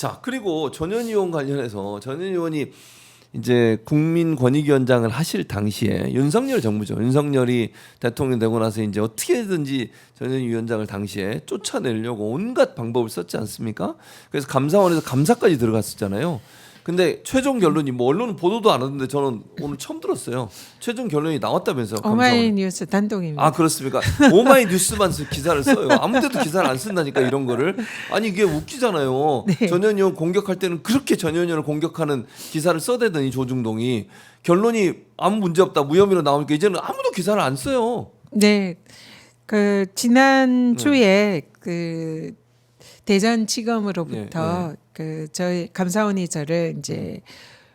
자, 그리고 전현 의원 관련해서 전현 의원이 이제 국민권익위원장을 하실 당시에 윤석열 정부죠. 윤석열이 대통령 되고 나서 이제 어떻게든지 전현 위원장을 당시에 쫓아내려고 온갖 방법을 썼지 않습니까? 그래서 감사원에서 감사까지 들어갔었잖아요. 근데 최종 결론이 뭐 언론은 보도도 안 하던데 저는 오늘 처음 들었어요. 최종 결론이 나왔다면서요. 오마이뉴스 단독입니다. 아, 그렇습니까? 오마이뉴스만 기사를 써요. 아무데도 기사를 안 쓴다니까 이런 거를. 아니 이게 웃기잖아요. 네. 전현 의원 공격할 때는 그렇게 전현 의원을 공격하는 기사를 써대더니 조중동이 결론이 아무 문제 없다 무혐의로 나오니까 이제는 아무도 기사를 안 써요. 네, 그 지난 주에 그 대전지검으로부터 그 저희 감사원이 저를 이제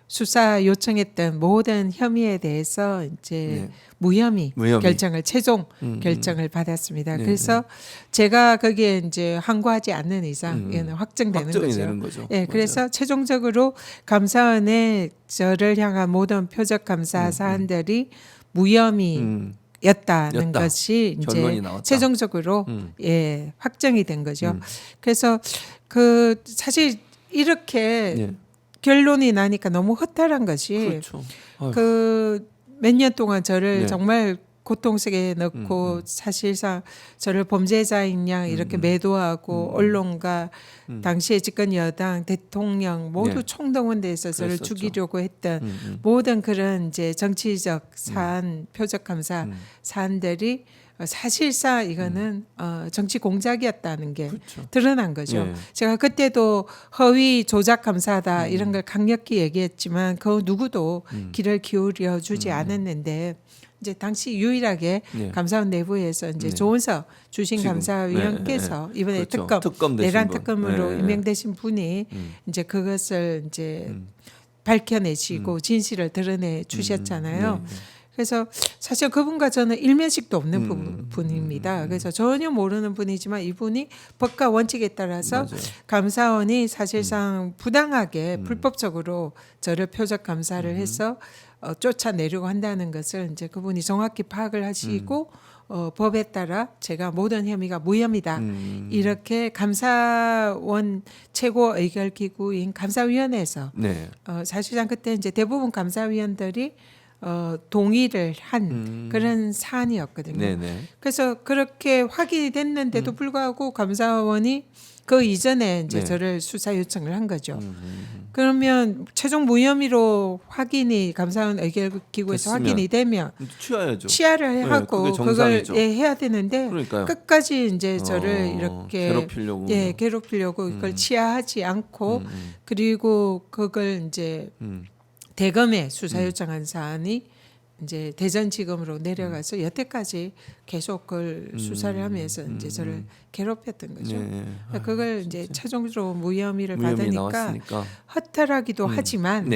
수사 요청했던 모든 혐의에 대해서 이제 무혐의 결정을 최종 결정을 받았습니다. 그래서 제가 거기에 이제 항고하지 않는 이상 이거는 확정되는 거죠. 되는 거죠. 예, 그래서 최종적으로 감사원에 저를 향한 모든 표적 감사 사안들이 무혐의 였다는 것이 이제 최종적으로 예, 확정이 된 거죠. 그래서 그 사실 이렇게 결론이 나니까 너무 허탈한 것이 그렇죠. 그 몇 년 동안 저를 정말 고통 속에 넣고 사실상 저를 범죄자인 양 이렇게 매도하고 언론과 당시의 집권 여당 대통령 모두 총동원돼서 저를 죽이려고 했던 모든 그런 이제 정치적 사안 표적 감사 사안들이 사실상 이거는 정치 공작이었다는 게 드러난 거죠. 제가 그때도 허위 조작 감사다 이런 걸 강력히 얘기했지만 그 누구도 귀를 기울여 주지 않았는데 이제 당시 유일하게 감사원 내부에서 이제 조은석 주신 감사위원께서 이번에 특검 내란 특검으로 임명되신 분이 이제 그것을 이제 밝혀내시고 진실을 드러내 주셨잖아요. 그래서 사실 그분과 저는 일면식도 없는 분입니다. 그래서 전혀 모르는 분이지만 이분이 법과 원칙에 따라서 감사원이 사실상 부당하게 불법적으로 저를 표적 감사를 해서 쫓아내려고 한다는 것을 이제 그분이 정확히 파악을 하시고 법에 따라 제가 모든 혐의가 무혐의다 이렇게 감사원 최고 의결 기구인 감사위원회에서 사실상 그때 이제 대부분 감사위원들이 동의를 한 그런 사안이었거든요. 그래서 그렇게 확인이 됐는데도 불구하고 감사원이 그 이전에 이제 저를 수사 요청을 한 거죠. 그러면 최종 무혐의로 확인이 감사원 의결기구에서 확인이 되면 취하야죠. 취하를 하고 그걸 해야 되는데 그러니까요. 끝까지 이제 저를 이렇게 괴롭히려고 이걸 취하하지 않고 그리고 그걸 이제 대검에 수사 요청한 사안이 이제 대전지검으로 내려가서 여태까지 계속 그걸 수사를 하면서 이제 저를 괴롭혔던 거죠. 그걸 이제 최종적으로 무혐의를 받으니까 나왔으니까. 허탈하기도 하지만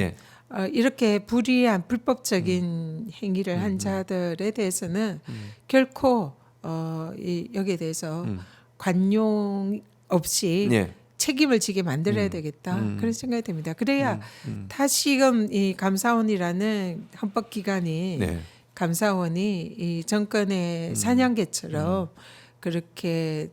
이렇게 불이한 불법적인 행위를 한 자들에 대해서는 결코 여기에 대해서 관용 없이 책임을 지게 만들어야 되겠다 그런 생각이 듭니다. 그래야 다시금 이 감사원이라는 헌법기관이 감사원이 이 정권의 사냥개처럼 그렇게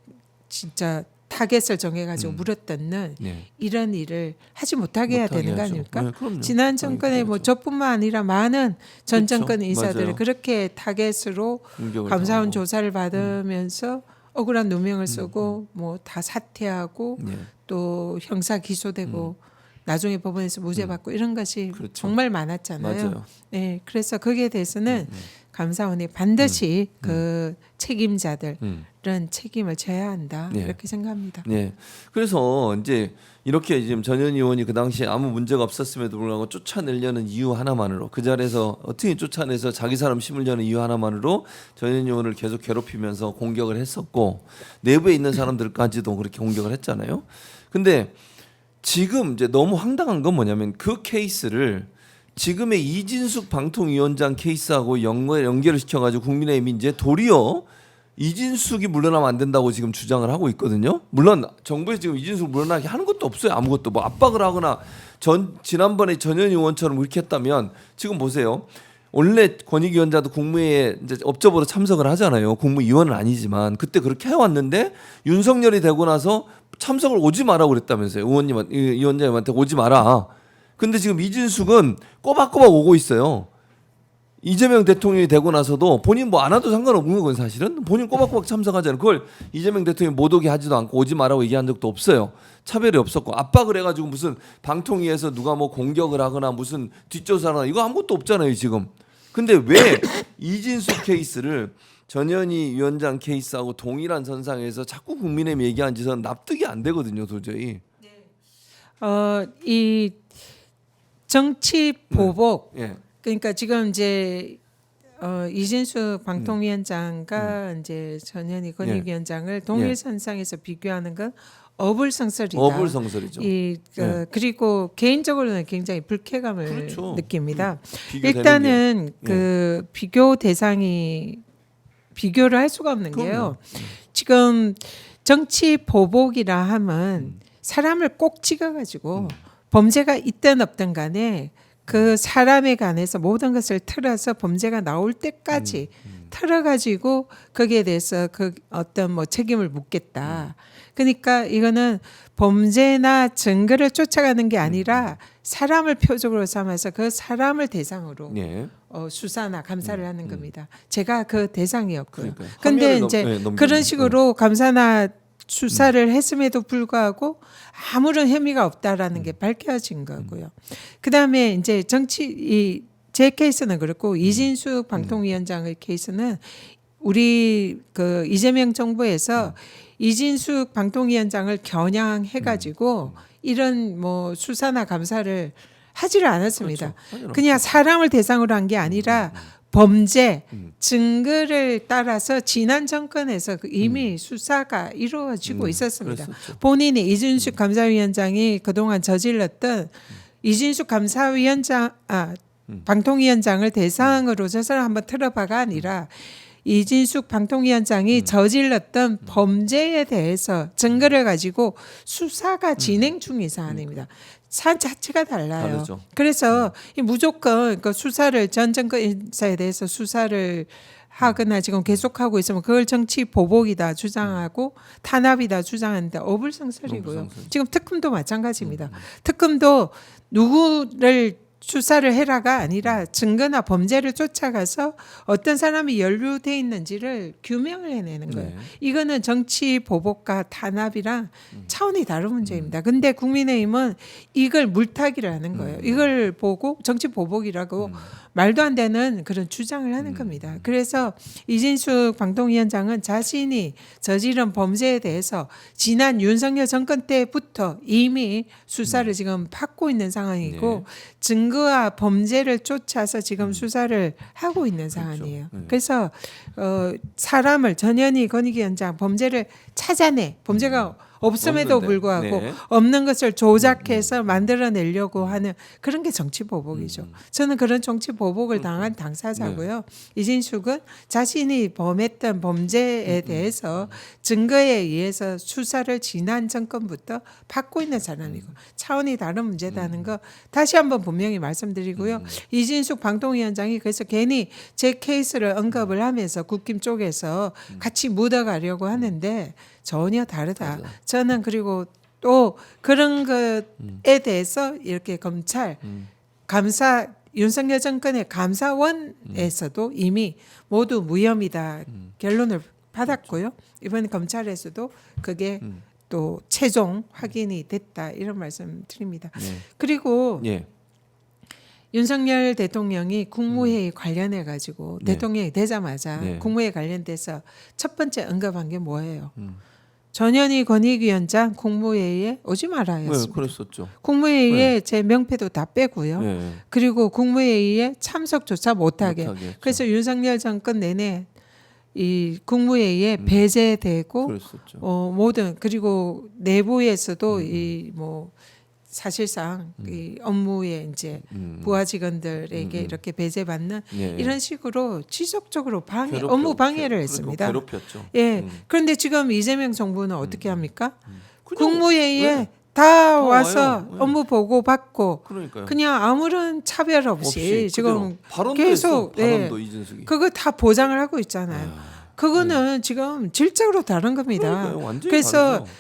진짜 타겟을 정해가지고 물어뜯는 이런 일을 하지 못하게 해야 되는 거 아닙니까? 지난 정권에 뭐 저뿐만 아니라 많은 전 정권 인사들을 그렇게 타겟으로 감사원 조사를 받으면서 억울한 누명을 쓰고 뭐 다 사퇴하고 또 형사 기소되고 나중에 법원에서 무죄 받고 이런 것이 정말 많았잖아요. 네, 그래서 거기에 대해서는 감사원이 반드시 그 책임자들은 책임을 져야 한다 이렇게 생각합니다. 네, 그래서 이제 이렇게 지금 전현 의원이 그 당시에 아무 문제가 없었음에도 불구하고 쫓아내려는 이유 하나만으로 그 자리에서 어떻게 쫓아내서 자기 사람 심으려는 이유 하나만으로 전현 의원을 계속 괴롭히면서 공격을 했었고 내부에 있는 사람들까지도 그렇게 공격을 했잖아요. 근데 지금 이제 너무 황당한 건 뭐냐면 그 케이스를 지금의 이진숙 방통위원장 케이스하고 연결을 시켜가지고 국민의힘이 이제 도리어 이진숙이 물러나면 안 된다고 지금 주장을 하고 있거든요. 물론 정부에서 지금 이진숙 물러나게 하는 것도 없어요. 아무것도 뭐 압박을 하거나 지난번에 전현 의원처럼 그렇게 했다면 지금 보세요. 원래 권익위원장도 국무회의에 이제 업적으로 참석을 하잖아요. 국무위원은 아니지만 그때 그렇게 해왔는데 윤석열이 되고 나서 참석을 오지 마라고 그랬다면서요. 위원장님한테 오지 마라. 근데 지금 이진숙은 꼬박꼬박 오고 있어요. 이재명 대통령이 되고 나서도 본인 뭐 안 와도 상관없는 건 사실은 본인 꼬박꼬박 참석하잖아요. 그걸 이재명 대통령이 못 오게 하지도 않고 오지 마라고 얘기한 적도 없어요. 차별이 없었고 압박을 해가지고 무슨 방통위에서 누가 뭐 공격을 하거나 무슨 뒷조사를 하거나 이거 아무것도 없잖아요 지금. 근데 왜 이진숙 케이스를 전현희 위원장 케이스하고 동일한 선상에서 자꾸 국민의힘 얘기한 짓은 납득이 안 되거든요 도저히. 이 정치 보복 예. 그러니까 지금 이제 이진숙 방통위원장과 이제 전현희 권익위원장을 동일 선상에서 비교하는 건 어불성설이다. 어불성설이죠. 그리고 개인적으로는 굉장히 불쾌감을 그렇죠. 느낍니다. 비교되는 일단은 그 비교 대상이 비교를 할 수가 없는 게요. 지금 정치 보복이라 하면 사람을 꼭 찍어가지고 범죄가 있든 없든 간에 그 사람에 관해서 모든 것을 틀어서 범죄가 나올 때까지 틀어가지고 거기에 대해서 그 어떤 뭐 책임을 묻겠다. 그러니까 이거는 범죄나 증거를 쫓아가는 게 아니라 사람을 표적으로 삼아서 그 사람을 대상으로 수사나 감사를 하는 겁니다. 제가 그 대상이었고요. 그런데 이제 그런 식으로 감사나 수사를 했음에도 불구하고 아무런 혐의가 없다라는 게 밝혀진 거고요. 그다음에 이제 제 케이스는 그렇고 이진숙 방통위원장의 케이스는 우리 그 이재명 정부에서 이진숙 방통위원장을 겨냥해가지고 이런 뭐 수사나 감사를 하지를 않았습니다. 그렇죠. 그냥 사람을 대상으로 한 게 아니라 범죄 증거를 따라서 지난 정권에서 이미 수사가 이루어지고 있었습니다. 그랬었죠. 본인이 이진숙 감사위원장이 그동안 저질렀던 이진숙 방통위원장을 대상으로 저 사람 한번 틀어봐가 아니라 이진숙 방통위원장이 저질렀던 범죄에 대해서 증거를 가지고 수사가 진행 중인 사안입니다. 사안 자체가 달라요. 다르죠. 그래서 무조건 그 수사를 전 정권 인사에 대해서 수사를 하거나 지금 계속하고 있으면 그걸 정치 보복이다 주장하고 탄압이다 주장하는데 어불성설이고요. 지금 특검도 마찬가지입니다. 특검도 누구를 수사를 해라가 아니라 증거나 범죄를 쫓아가서 어떤 사람이 연루돼 있는지를 규명을 해내는 거예요. 이거는 정치 보복과 탄압이랑 차원이 다른 문제입니다. 근데 국민의힘은 이걸 물타기를 하는 거예요. 이걸 보고 정치 보복이라고 말도 안 되는 그런 주장을 하는 겁니다. 그래서 이진숙 방통위원장은 자신이 저지른 범죄에 대해서 지난 윤석열 정권 때부터 이미 수사를 지금 받고 있는 상황이고 증거와 범죄를 쫓아서 지금 수사를 하고 있는 상황이에요. 그래서 사람을 전현희 권익위원장 범죄를 찾아내 범죄가 없음에도 불구하고 없는 것을 조작해서 만들어내려고 하는 그런 게 정치 보복이죠. 저는 그런 정치 보복을 당한 당사자고요. 이진숙은 자신이 범했던 범죄에 대해서 증거에 의해서 수사를 지난 정권부터 받고 있는 사람이고 차원이 다른 문제다는 거 다시 한번 분명히 말씀드리고요. 이진숙 방통위원장이 그래서 괜히 제 케이스를 언급을 하면서 국힘 쪽에서 같이 묻어가려고 하는데 전혀 다르다. 저는 그리고 또 그런 것에 대해서 이렇게 검찰 감사 윤석열 정권의 감사원에서도 이미 모두 무혐의다 결론을 받았고요. 이번 검찰에서도 그게 또 최종 확인이 됐다 이런 말씀 드립니다. 그리고 윤석열 대통령이 국무회의 관련해 가지고 대통령이 되자마자 국무회의 관련돼서 첫 번째 언급한 게 뭐예요? 전현희 권익위원장 국무회의에 오지 말아였습니다. 그랬었죠. 국무회의에 제 명패도 다 빼고요. 그리고 국무회의에 참석조차 못하게. 그래서 윤석열 정권 내내 이 국무회의에 배제되고 모든 그리고 내부에서도 이 뭐 사실상 이 업무에 이제 부하 직원들에게 이렇게 배제받는 이런 식으로 지속적으로 업무 방해를 했습니다. 괴롭혔죠. 그런데 지금 이재명 정부는 어떻게 합니까? 국무회의에 다 와서 와요. 네. 업무 보고 받고 그러니까요. 그냥 아무런 차별 없이 지금 발언도 계속 했어. 발언도 이준석이. 그거 다 보장을 하고 있잖아요. 그거는 지금 질적으로 다른 겁니다. 그러니까요. 완전히 그래서 다르죠.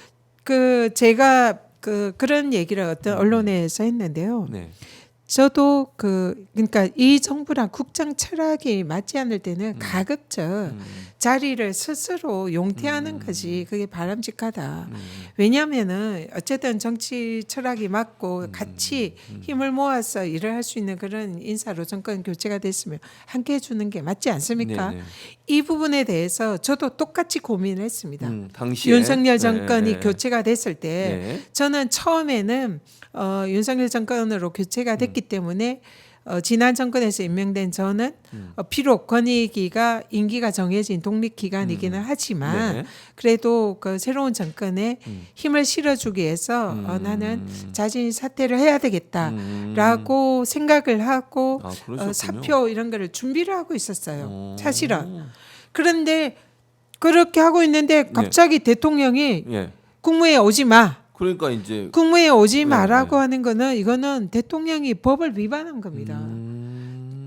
그 제가 그런 얘기를 어떤 언론에서 했는데요. 네. 저도 그러니까 이 정부랑 국정 철학이 맞지 않을 때는 가급적 자리를 스스로 용퇴하는 것이 그게 바람직하다. 왜냐하면은 어쨌든 정치 철학이 맞고 같이 힘을 모아서 일을 할 수 있는 그런 인사로 정권 교체가 됐으면 함께 해주는 게 맞지 않습니까? 네네. 이 부분에 대해서 저도 똑같이 고민을 했습니다. 당시에 윤석열 정권이 네. 교체가 됐을 때 네. 저는 처음에는 윤석열 정권으로 교체가 됐기 때문에 지난 정권에서 임명된 저는 비록 권익위가 임기가 정해진 독립기관이기는 하지만 네. 그래도 그 새로운 정권에 힘을 실어주기 위해서 나는 자진히 사퇴를 해야 되겠다라고 생각을 하고 그러셨군요. 사표 이런 거를 준비를 하고 있었어요. 사실은. 그런데 그렇게 하고 있는데 갑자기 대통령이 예. 국무회에 오지 마. 그러니까 이제 국무회에 오지 마라고 네. 하는 거는 이거는 대통령이 법을 위반한 겁니다.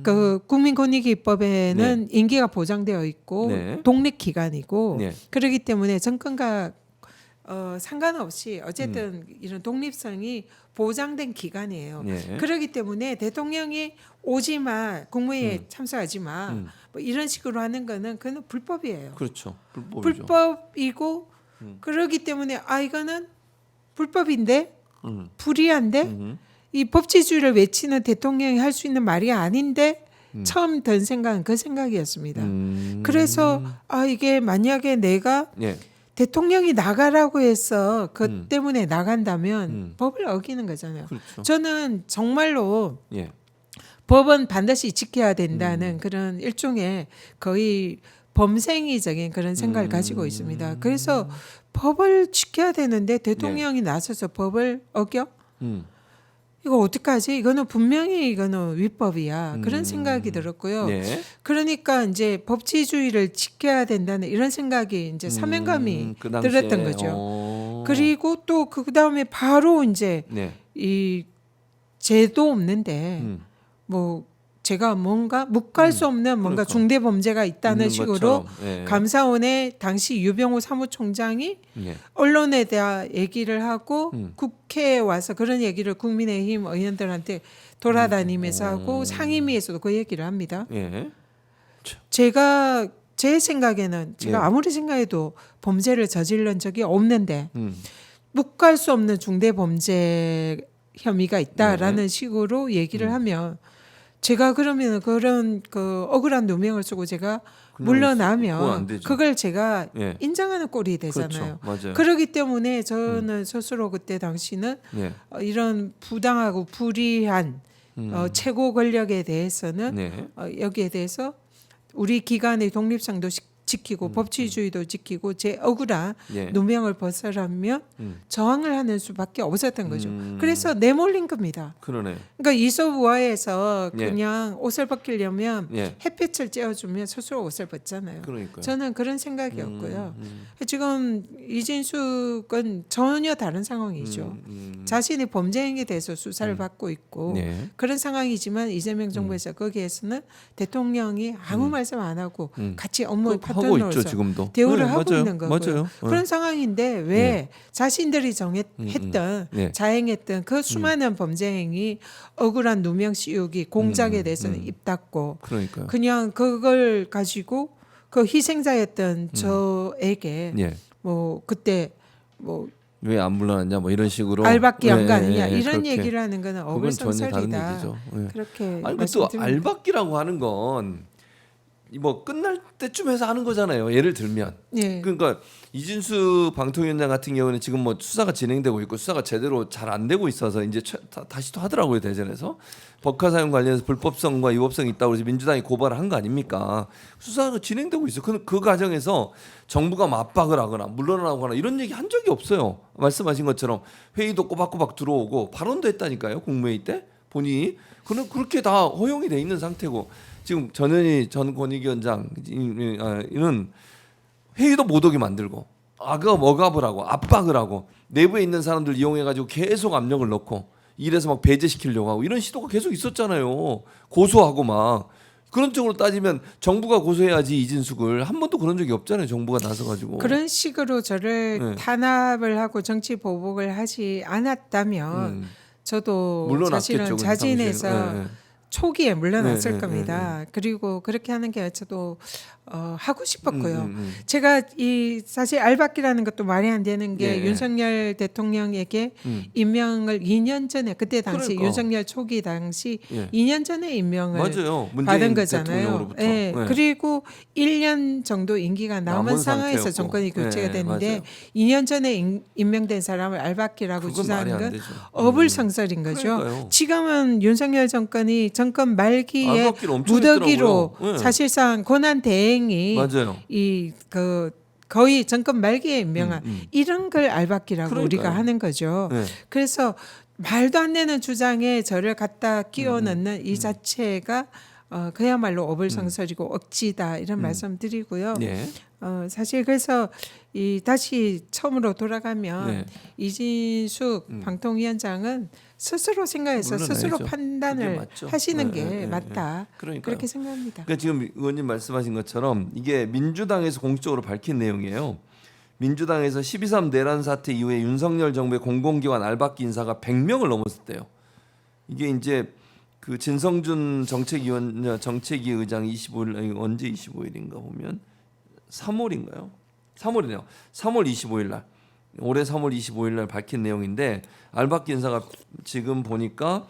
그 국민권익위법에는 임기가 보장되어 있고 네. 독립기관이고 네. 그렇기 때문에 정권과 상관없이 어쨌든 이런 독립성이 보장된 기관이에요. 네. 그렇기 때문에 대통령이 오지 마, 국무회에 참석하지 마, 뭐 이런 식으로 하는 거는 그는 불법이에요. 그렇죠. 불법이죠. 불법이고 그렇기 때문에 이거는 불법인데 불이한데 이 법치주의를 외치는 대통령이 할 수 있는 말이 아닌데 처음 든 생각은 그 생각이었습니다. 그래서 이게 만약에 내가 예. 대통령이 나가라고 해서 그 때문에 나간다면 법을 어기는 거잖아요. 그렇죠. 저는 정말로 예. 법은 반드시 지켜야 된다는 그런 일종의 거의 범생이적인 그런 생각을 가지고 있습니다. 그래서 법을 지켜야 되는데 대통령이 나서서 법을 어겨? 이거 어떡하지? 이거는 분명히 이거는 위법이야. 그런 생각이 들었고요. 네. 그러니까 이제 법치주의를 지켜야 된다는 이런 생각이 이제 사명감이 그 당시에. 들었던 거죠. 그리고 또 그 다음에 바로 이제 네. 이 죄도 없는데 뭐 제가 뭔가 묵할 수 없는 뭔가 그러니까. 중대 범죄가 있다는 있는 식으로 것처럼. 예. 감사원의 당시 유병호 사무총장이 예. 언론에 대한 얘기를 하고 국회에 와서 그런 얘기를 국민의힘 의원들한테 돌아다니면서 하고 상임위에서도 그 얘기를 합니다. 예. 제가 제 생각에는 제가 예. 아무리 생각해도 범죄를 저질른 적이 없는데 묵할 수 없는 중대 범죄 혐의가 있다라는 식으로 얘기를 하면 제가 그러면 그런 그 억울한 누명을 쓰고 제가 그건 안 물러나면 되죠. 그걸 제가 예. 인정하는 꼴이 되잖아요. 그렇죠. 맞아요. 그렇기 때문에 저는 스스로 그때 당시는 예. 이런 부당하고 불이한 최고 권력에 대해서는 네. 여기에 대해서 우리 기관의 독립성도 지키고 법치주의도 지키고 제 억울한 예. 누명을 벗어나면 저항을 하는 수밖에 없었던 거죠. 그래서 내몰린 겁니다. 그러네. 그러니까 이솝우화에서 예. 그냥 옷을 벗기려면 예. 햇빛을 쬐어주면 스스로 옷을 벗잖아요. 그러니까요. 저는 그런 생각이었고요. 지금 이진숙은 전혀 다른 상황이죠. 자신의 범죄 행위에 대해서 수사를 받고 있고 네. 그런 상황이지만 이재명 정부에서 거기에서는 대통령이 아무 말씀 안 하고 같이 업무 하고 있죠 파트너로서 지금도. 대우를 네, 하고 맞아요. 있는 거고요. 맞아요. 그런 상황인데 왜 자신들이 정했던 네. 자행했던 그 수많은 범죄 행위 억울한 누명 씌우기 공작에 대해서는 입 닫고 그러니까요. 그냥 그걸 가지고 그 희생자였던 저에게 예. 뭐 그때 뭐 왜 안 물러났냐 뭐 이런 식으로 알박기 한 거 예, 아니냐 예, 이런 그렇게. 얘기를 하는 거는 그건 전혀 다른 어불성설이다. 얘기죠. 예. 그렇게 아니 또 말씀드립니다. 알박기라고 하는 건 뭐 끝날 때쯤 해서 하는 거잖아요. 예를 들면 예. 그러니까 이준수 방통위원장 같은 경우는 지금 뭐 수사가 진행되고 있고 수사가 제대로 잘 안 되고 있어서 이제 다시 또 하더라고요 대전에서 법카 사용 관련해서 불법성과 위법성이 있다고 해서 민주당이 고발을 한 거 아닙니까? 수사가 진행되고 있어. 그 과정에서 정부가 뭐 압박을 하거나 물러나거나 이런 얘기 한 적이 없어요. 말씀하신 것처럼 회의도 꼬박꼬박 들어오고 발언도 했다니까요 국무회의 때 본인이 그렇게 다 허용이 돼 있는 상태고. 지금 전현희 전 권익위원장은 회의도 못 오게 만들고 억압을 하고 압박을 하고 내부에 있는 사람들 이용해가지고 계속 압력을 넣고 일에서 막 배제시키려고 하고 이런 시도가 계속 있었잖아요. 고소하고 막 그런 쪽으로 따지면 정부가 고소해야지 이진숙을 한 번도 그런 적이 없잖아요. 정부가 나서가지고 그런 식으로 저를 네. 탄압을 하고 정치 보복을 하지 않았다면 저도 물러났겠죠, 사실은 그 자진해서 당시에는. 네. 초기에 물러났을 네, 네, 겁니다. 그리고 그렇게 하는 게 저도 하고 싶었고요. 음. 제가 이 사실 알박기라는 것도 말이 안 되는 게 예. 윤석열 대통령에게 임명을 2년 전에 그때 당시 그러니까. 윤석열 초기 당시 예. 2년 전에 임명을 맞아요. 문재인 받은 거잖아요. 대통령으로부터. 예. 네. 그리고 1년 정도 임기가 남은 남은 상황에서 상태였고. 정권이 교체가 네, 됐는데 맞아요. 2년 전에 임명된 사람을 알박기라고 그건 말이 주장하는 안 건 되죠. 어불성설인 거죠. 그러니까요. 지금은 윤석열 정권이 정권 말기에 알박기를 엄청 무더기로 했더라고요. 네. 사실상 권한 대행이 맞아요. 이 그 거의 정권 말기에 임명한 이런 걸 알박기라고 그러니까요. 우리가 하는 거죠. 네. 그래서 말도 안 되는 주장에 저를 갖다 끼워 넣는 이 자체가 그야말로 어불성설이고 억지다 이런 말씀드리고요. 네. 사실 그래서 이 다시 처음으로 돌아가면 네. 이진숙 방통위원장은 스스로 생각해서 물러나야죠. 스스로 그게 판단을 맞죠. 하시는 네, 게 네, 네, 맞다. 그러니까요. 그렇게 생각합니다. 그러니까 지금 의원님 말씀하신 것처럼 이게 민주당에서 공식적으로 밝힌 내용이에요. 민주당에서 12.3 내란 사태 이후에 윤석열 정부의 공공기관 알박기 인사가 100명을 넘었었대요. 이게 이제 그 진성준 정책위 의장 25일 아니, 언제 25일인가 보면 3월인가요? 3월이네요. 3월 25일 날. 올해 3월 25일 날 밝힌 내용인데 알박기 인사가 지금 보니까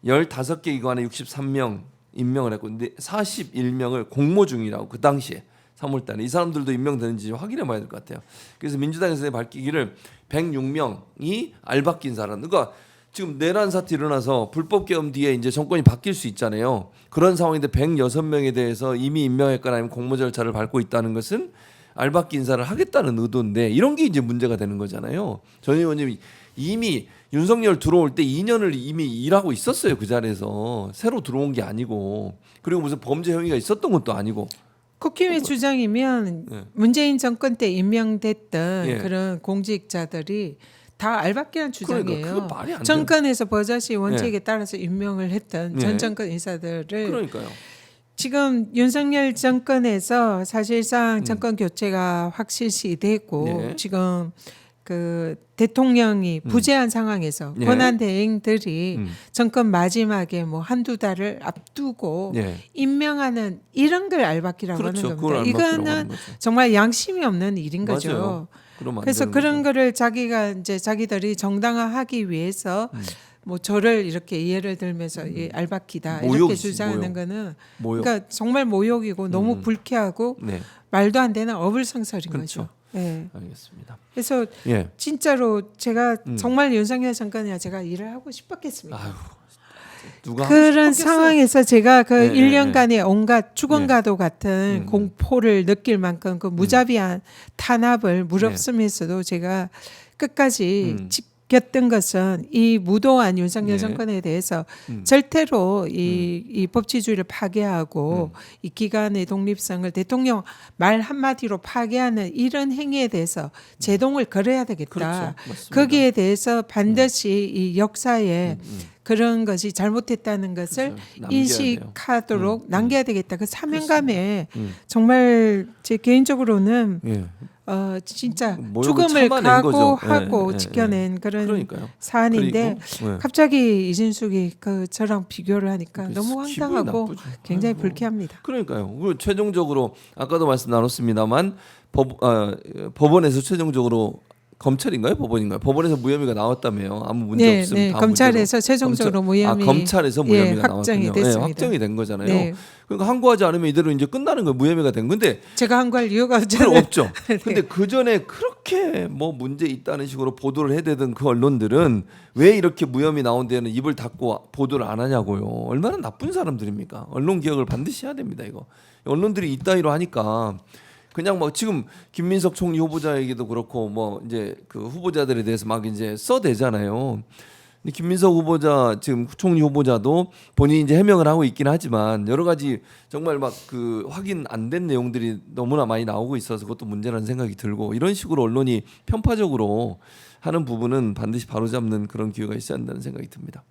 15개 기관에 63명 임명을 했고 근데 41명을 공모 중이라고 그 당시에 3월 달에 이 사람들도 임명되는지 확인해 봐야 될 것 같아요. 그래서 민주당에서 밝히기를 106명이 알박기 인사라는 그러니까 지금 내란 사태 일어나서 불법 계엄 뒤에 이제 정권이 바뀔 수 있잖아요. 그런 상황인데 106명에 대해서 이미 임명했거나 아니면 공모 절차를 밟고 있다는 것은 알박기 인사를 하겠다는 의도인데 이런 게 이제 문제가 되는 거잖아요. 전 의원님이 이미 윤석열 들어올 때 2년을 이미 일하고 있었어요. 그 자리에서 새로 들어온 게 아니고 그리고 무슨 범죄 행위가 있었던 것도 아니고 국힘의 주장이면 네. 문재인 정권 때 임명됐던 예. 그런 공직자들이 다 알박기란 주장이에요. 그러니까 그거 말이 안 돼요. 정권에서 버젓이 원칙에 따라서 임명을 했던 예. 전 정권 인사들을 그러니까요. 지금 윤석열 정권에서 사실상 정권 교체가 확실시 됐고 네. 지금 그 대통령이 부재한 상황에서 네. 권한 대행들이 정권 마지막에 뭐 한두 달을 앞두고 네. 임명하는 이런 걸 알박기라고 그렇죠. 하는 그걸 겁니다. 알박기라고 이거는 하는 거죠. 정말 양심이 없는 일인 거죠. 맞아요. 그러면 안 그래서 되는 그런 거죠. 거를 자기가 이제 자기들이 정당화하기 위해서 뭐 저를 이렇게 예를 들면서 이 알박기다 이렇게 모욕이지, 주장하는 모욕. 거는 모욕. 그러니까 정말 모욕이고 너무 불쾌하고 네. 말도 안 되는 어불성설인 그렇죠. 거죠. 네. 알겠습니다. 그래서 예. 진짜로 제가 정말 윤석열 정권이야 제가 일을 하고 싶었겠습니다. 아유. 누가 그런 하고 싶었겠어요? 상황에서 제가 그 네, 1년간의 온갖 죽음과도 같은 공포를 느낄 만큼 그 무자비한 탄압을 무릅쓰면서도 제가 끝까지 지켰던 것은 이 무도한 윤석열 네. 정권에 대해서 절대로 이 법치주의를 파괴하고 이 기관의 독립성을 대통령 말 한마디로 파괴하는 이런 행위에 대해서 제동을 걸어야 되겠다. 그렇죠. 맞습니다. 거기에 대해서 반드시 이 역사에 그런 것이 잘못했다는 것을 그렇죠. 남겨야 돼요. 인식하도록 남겨야 되겠다. 그 사명감에 정말 제 개인적으로는 예. 진짜 모욕을 죽음을 참아낸 거죠. 각오하고 예, 예, 지켜낸 그런 그러니까요. 사안인데 그리고, 예. 갑자기 이진숙이 그 저랑 비교를 하니까 그게 너무 기분이 황당하고 나쁘죠. 굉장히 아이고. 불쾌합니다. 그러니까요. 그리고 최종적으로 아까도 말씀 나눴습니다만 법원에서 최종적으로 검찰인가요? 법원인가요? 법원에서 무혐의가 나왔다며요. 아무 문제 네, 없으면 네. 다 검찰에서 최종적으로 무혐의 검찰에서 무혐의가 확정이 나왔군요. 됐습니다. 확정이 된 거잖아요. 네. 그러니까 항고하지 않으면 이대로 이제 끝나는 거예요. 무혐의가 된 건데 제가 항고할 이유가 그건 없잖아요. 없죠. 근데 그 전에 그렇게 뭐 문제 있다는 식으로 보도를 해대던 그 언론들은 왜 이렇게 무혐의 나온 데는 입을 닫고 보도를 안 하냐고요. 얼마나 나쁜 사람들입니까? 언론 개혁을 반드시 해야 됩니다. 이거 언론들이 이따위로 하니까 그냥 막 지금 김민석 총리 후보자에게도 그렇고 뭐 이제 그 후보자들에 대해서 막 이제 써대잖아요. 근데 김민석 후보자 지금 총리 후보자도 본인이 이제 해명을 하고 있긴 하지만 여러 가지 정말 막 그 확인 안 된 내용들이 너무나 많이 나오고 있어서 그것도 문제라는 생각이 들고 이런 식으로 언론이 편파적으로 하는 부분은 반드시 바로잡는 그런 기회가 있어야 한다는 생각이 듭니다.